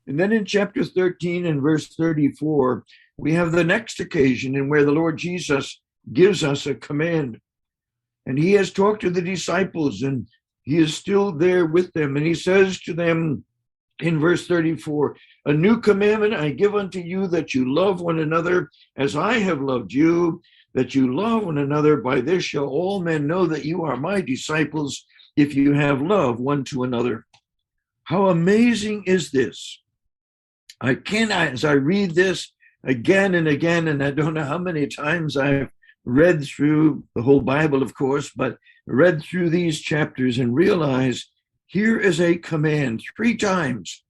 And then in chapter 13 and verse 34, we have the next occasion in where the Lord Jesus gives us a command. And he has talked to the disciples, and he is still there with them. And he says to them in verse 34, a new commandment I give unto you, that you love one another as I have loved you, that you love one another. By this shall all men know that you are my disciples, if you have love one to another. How amazing is this? As I read this again and again, and I don't know how many times I've read through the whole Bible, of course, but read through these chapters and realize here is a command 3 times.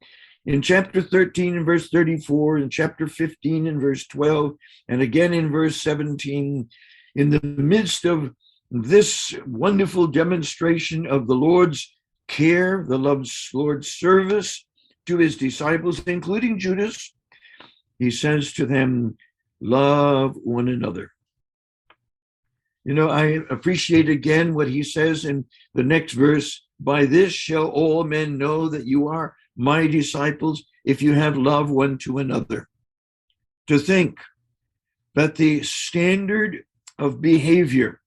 In chapter 13 and verse 34, in chapter 15 and verse 12, and again in verse 17, in the midst of this wonderful demonstration of the Lord's care, the Lord's service to his disciples, including Judas, he says to them, love one another. You know, I appreciate again what he says in the next verse, by this shall all men know that you are my disciples, if you have love one to another. To think that the standard of behavior,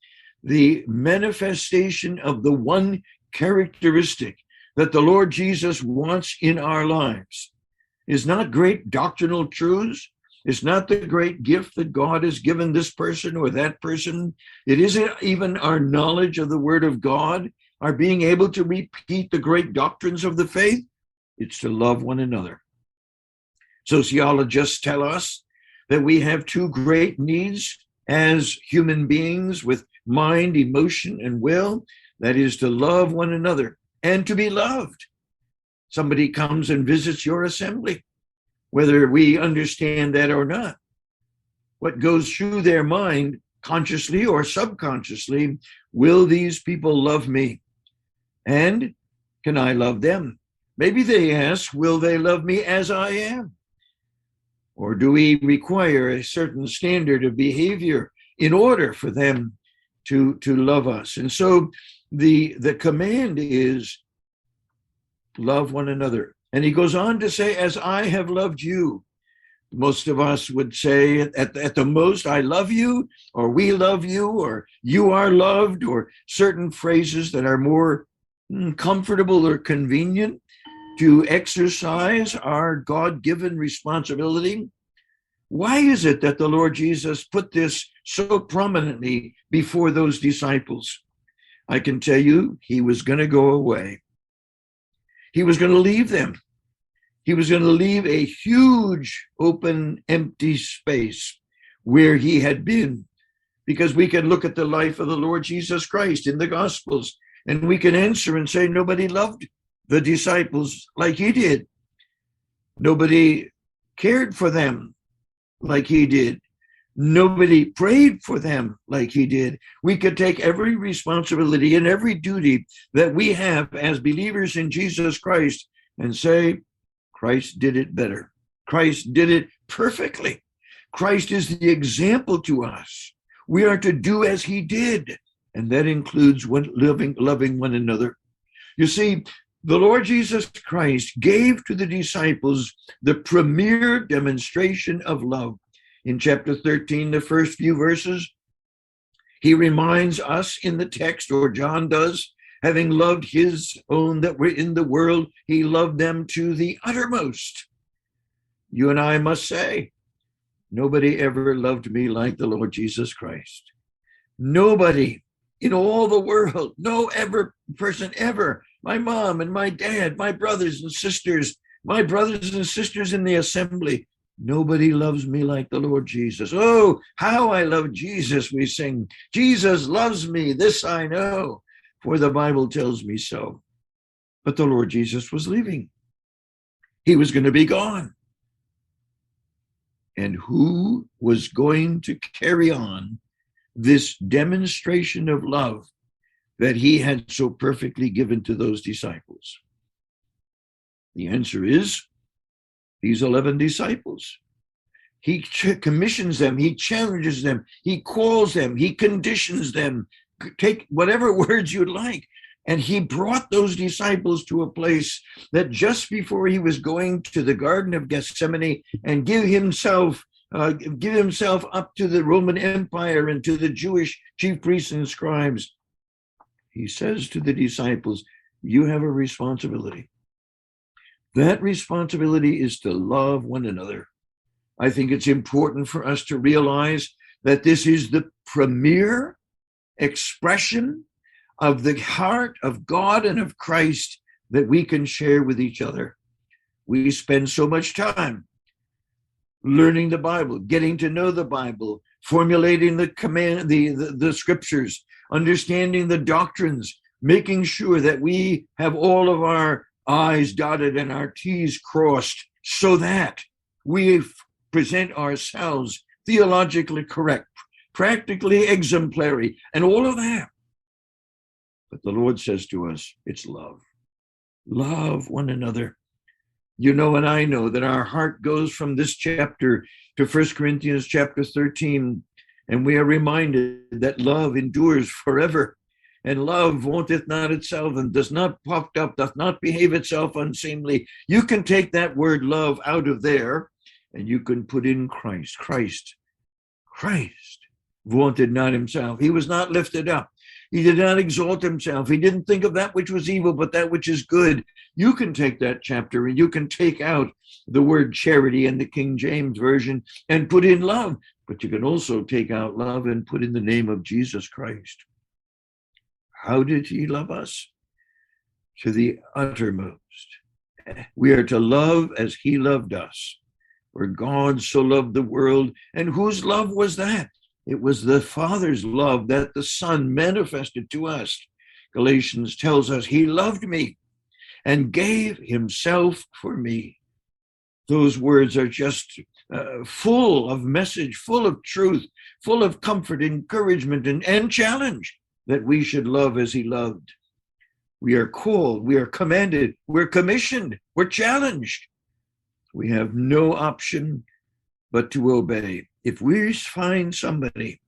the manifestation of the one characteristic that the Lord Jesus wants in our lives is not great doctrinal truths. It's not the great gift that God has given this person or that person. It isn't even our knowledge of the Word of God, our being able to repeat the great doctrines of the faith. It's to love one another. Sociologists tell us that we have 2 great needs as human beings with mind, emotion, and will. That is to love one another and to be loved. Somebody comes and visits your assembly, whether we understand that or not. What goes through their mind, consciously or subconsciously, will these people love me? And can I love them? Maybe they ask, will they love me as I am? Or do we require a certain standard of behavior in order for them to love us? And so the command is love one another. And he goes on to say, as I have loved you. Most of us would say at the most, I love you, or we love you, or you are loved, or certain phrases that are more comfortable or convenient to exercise our God-given responsibility. Why is it that the Lord Jesus put this so prominently before those disciples? I can tell you, he was going to go away. He was going to leave them. He was going to leave a huge, open, empty space where he had been. Because we can look at the life of the Lord Jesus Christ in the Gospels, and we can answer and say nobody loved the disciples like he did. Nobody cared for them like he did. Nobody prayed for them like he did. We could take every responsibility and every duty that we have as believers in Jesus Christ and say, Christ did it better. Christ did it perfectly. Christ is the example to us. We are to do as he did, and that includes loving one another. You see, the Lord Jesus Christ gave to the disciples the premier demonstration of love. In chapter 13, the first few verses, he reminds us in the text, or John does, having loved his own that were in the world, he loved them to the uttermost. You and I must say, nobody ever loved me like the Lord Jesus Christ. Nobody in all the world, no person ever, my mom and my dad, my brothers and sisters, my brothers and sisters in the assembly, nobody loves me like the Lord Jesus. Oh, how I love Jesus, we sing. Jesus loves me, this I know, for the Bible tells me so. But the Lord Jesus was leaving. He was going to be gone. And who was going to carry on this demonstration of love that he had so perfectly given to those disciples? The answer is these 11 disciples. He commissions them, he challenges them, he calls them, he conditions them. Take whatever words you'd like. And he brought those disciples to a place that just before he was going to the Garden of Gethsemane and give himself up to the Roman Empire and to the Jewish chief priests and scribes, he says to the disciples, you have a responsibility. That responsibility is to love one another. I think it's important for us to realize that this is the premier expression of the heart of God and of Christ that we can share with each other. We spend so much time learning the Bible, getting to know the Bible, formulating the scriptures, understanding the doctrines, making sure that we have all of our I's dotted and our T's crossed so that we present ourselves theologically correct, practically exemplary, and all of that. But the Lord says to us, it's love. Love one another. You know, and I know that our heart goes from this chapter to 1 Corinthians chapter 13, and we are reminded that love endures forever, and love vaunteth not itself, and does not puff up, doth not behave itself unseemly. You can take that word love out of there, and you can put in Christ. Christ vaunted not himself. He was not lifted up. He did not exalt himself. He didn't think of that which was evil, but that which is good. You can take that chapter and you can take out the word charity in the King James Version and put in love. But you can also take out love and put in the name of Jesus Christ. How did he love us? To the uttermost. We are to love as he loved us. For God so loved the world. And whose love was that? It was the Father's love that the Son manifested to us. Galatians tells us he loved me and gave himself for me. Those words are just full of message, full of truth, full of comfort, encouragement, and challenge that we should love as he loved. We are called, we are commanded, we're commissioned, we're challenged. We have no option but to obey. If we find somebody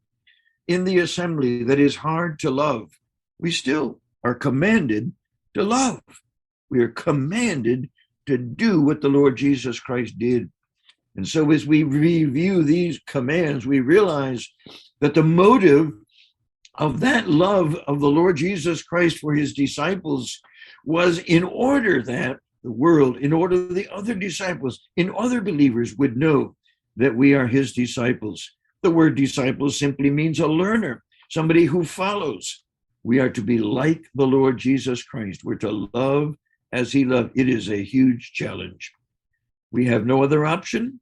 in the assembly that is hard to love, we still are commanded to love. We are commanded to do what the Lord Jesus Christ did. And so as we review these commands, we realize that the motive of that love of the Lord Jesus Christ for his disciples was in order that the world, in order the other disciples, in other believers would know that we are his disciples. The word disciples simply means a learner, somebody who follows. We are to be like the Lord Jesus Christ. We're to love as he loved. It is a huge challenge. We have no other option.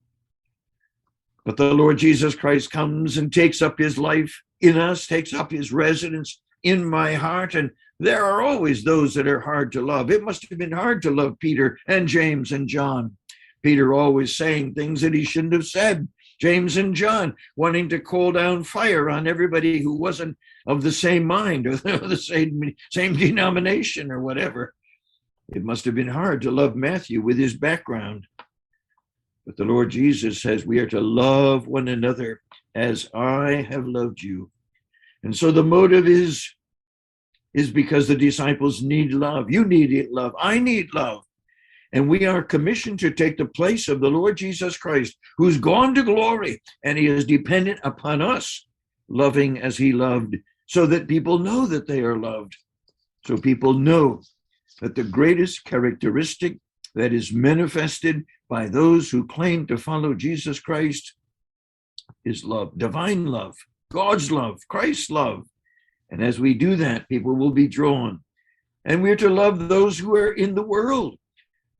But the Lord Jesus Christ comes and takes up his life in us, takes up his residence in my heart. And there are always those that are hard to love. It must have been hard to love Peter and James and John. Peter always saying things that he shouldn't have said. James and John wanting to call down fire on everybody who wasn't of the same mind or the same denomination or whatever. It must have been hard to love Matthew with his background. But the Lord Jesus says we are to love one another as I have loved you. And so the motive is because the disciples need love. You need love. I need love. And we are commissioned to take the place of the Lord Jesus Christ, who's gone to glory, and he is dependent upon us, loving as he loved, so that people know that they are loved. So people know that the greatest characteristic that is manifested by those who claim to follow Jesus Christ is love, divine love, God's love, Christ's love. And as we do that, people will be drawn. And we're to love those who are in the world.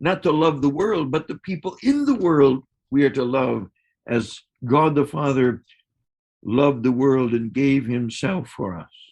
Not to love the world, but the people in the world we are to love as God the Father loved the world and gave himself for us.